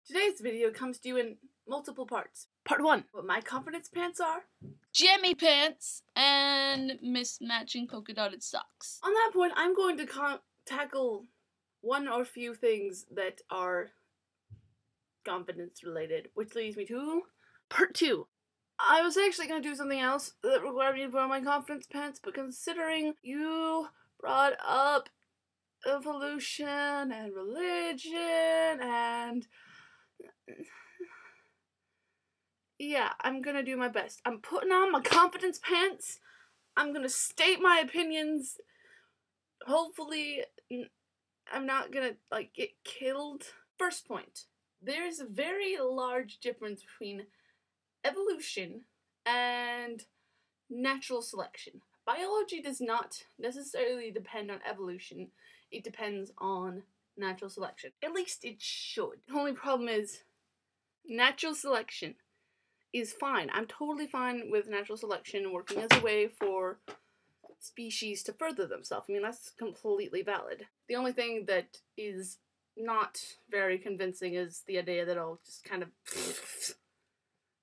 Today's video comes to you in multiple parts. Part 1, what my confidence pants are. Jammy pants and mismatching polka dotted socks. On that point, I'm going to tackle one or few things that are confidence related, which leads me to part 2. I was actually going to do something else that required me to put on my confidence pants, but considering you brought up evolution and religion and yeah, I'm gonna do my best. I'm putting on my confidence pants. I'm gonna state my opinions. Hopefully, I'm not gonna, get killed. First point. There is a very large difference between evolution and natural selection. Biology does not necessarily depend on evolution. It depends on natural selection. At least it should. The only problem is natural selection is fine. I'm totally fine with natural selection working as a way for species to further themselves. I mean, that's completely valid. The only thing that is not very convincing is the idea that it'll just kind of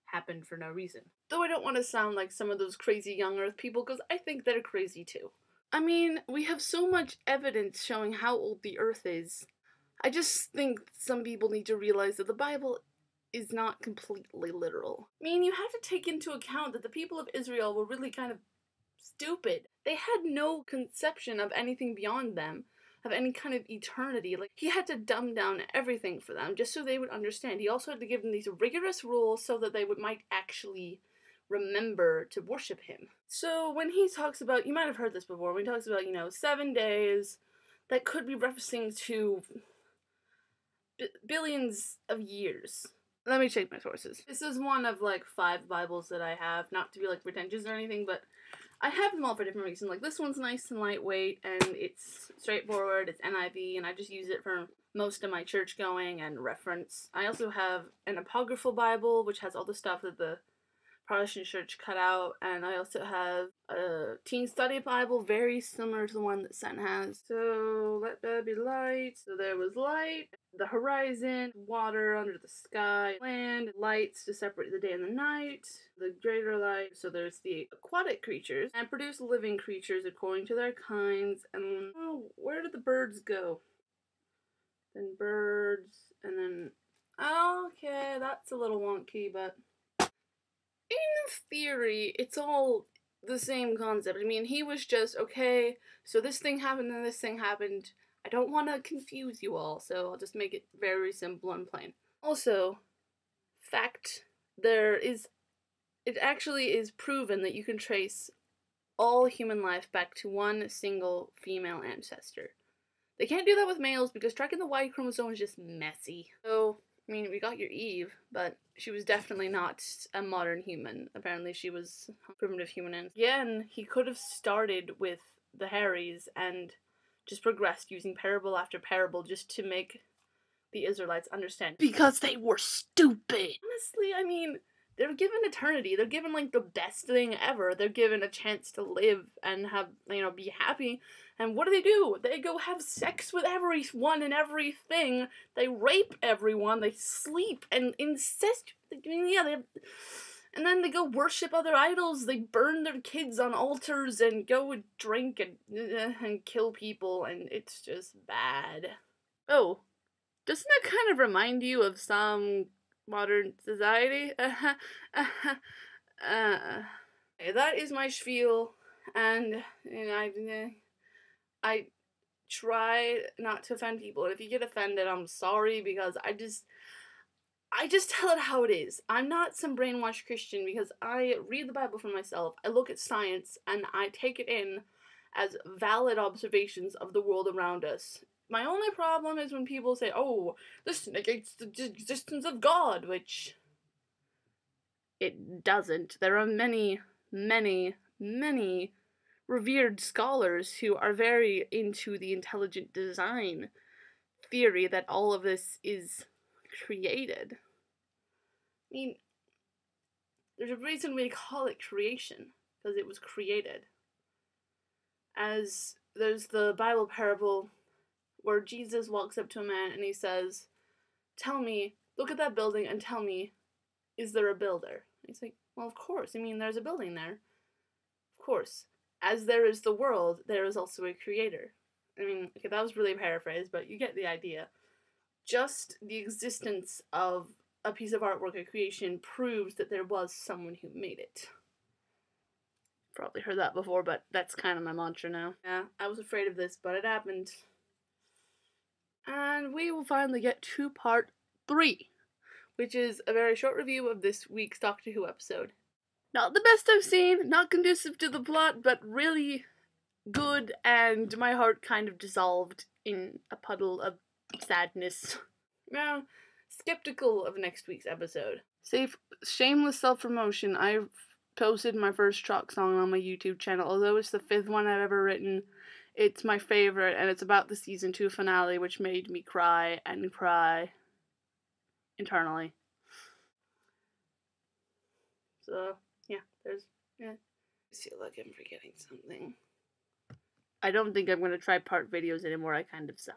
happen for no reason. Though I don't want to sound like some of those crazy young earth people, because I think they're crazy too. I mean, we have so much evidence showing how old the earth is. I just think some people need to realize that the Bible is not completely literal. I mean, you have to take into account that the people of Israel were really kind of stupid. They had no conception of anything beyond them, of any kind of eternity. Like, he had to dumb down everything for them just so they would understand. He also had to give them these rigorous rules so that they might actually remember to worship him. So when he talks about, you might have heard this before, when he talks about, 7 days, that could be referencing to billions of years. Let me check my sources. This is one of 5 Bibles that I have, not to be pretentious or anything, but I have them all for different reasons. Like, this one's nice and lightweight, and it's straightforward, it's NIV, and I just use it for most of my church going and reference. I also have an apocryphal Bible, which has all the stuff that the Protestant church cut out, and I also have a teen study Bible very similar to the one that Sen has. So, let there be light. So there was light, the horizon, water under the sky, land, lights to separate the day and the night, the greater light. So there's the aquatic creatures, and produce living creatures according to their kinds, and where did the birds go? Then birds, and then, okay, that's a little wonky, but in theory, it's all the same concept. I mean, he was just, okay, so this thing happened and this thing happened. I don't want to confuse you all, so I'll just make it very simple and plain. Also, fact, it actually is proven that you can trace all human life back to one single female ancestor. They can't do that with males because tracking the Y chromosome is just messy. So, I mean, we got your Eve, but she was definitely not a modern human. Apparently she was a primitive human. And again, he could have started with the Harrys and just progressed using parable after parable just to make the Israelites understand. Because they were stupid! Honestly, I mean, they're given eternity. They're given, the best thing ever. They're given a chance to live and have, be happy. And what do? They go have sex with everyone and everything. They rape everyone. They sleep and incest. And then they go worship other idols. They burn their kids on altars and go drink and kill people. And it's just bad. Oh, doesn't that kind of remind you of some modern society? That is my spiel, and I try not to offend people, and if you get offended, I'm sorry, because I just tell it how it is. I'm not some brainwashed Christian, because I read the Bible for myself, I look at science, and I take it in as valid observations of the world around us. My only problem is when people say, oh, this negates the existence of God, which it doesn't. There are many, many, many revered scholars who are very into the intelligent design theory that all of this is created. I mean, there's a reason we call it creation, because it was created. As there's the Bible parable where Jesus walks up to a man and he says, tell me look at that building and tell me, is there a builder? He's like, well, of course. I mean, there's a building there. Of course. As there is the world, there is also a creator. I mean, okay, that was really paraphrased, but you get the idea. Just the existence of a piece of artwork or creation proves that there was someone who made it. Probably heard that before, but that's kind of my mantra now. Yeah, I was afraid of this, but it happened. And we will finally get to part 3, which is a very short review of this week's Doctor Who episode. Not the best I've seen, not conducive to the plot, but really good, and my heart kind of dissolved in a puddle of sadness. Now, skeptical of next week's episode. Shameless self-promotion, I've posted my first Chalk song on my YouTube channel. Although it's the 5th one I've ever written, it's my favorite, and it's about the season 2 finale, which made me cry and cry internally. So, yeah, I feel like I'm forgetting something. I don't think I'm going to try part videos anymore, I kind of suck.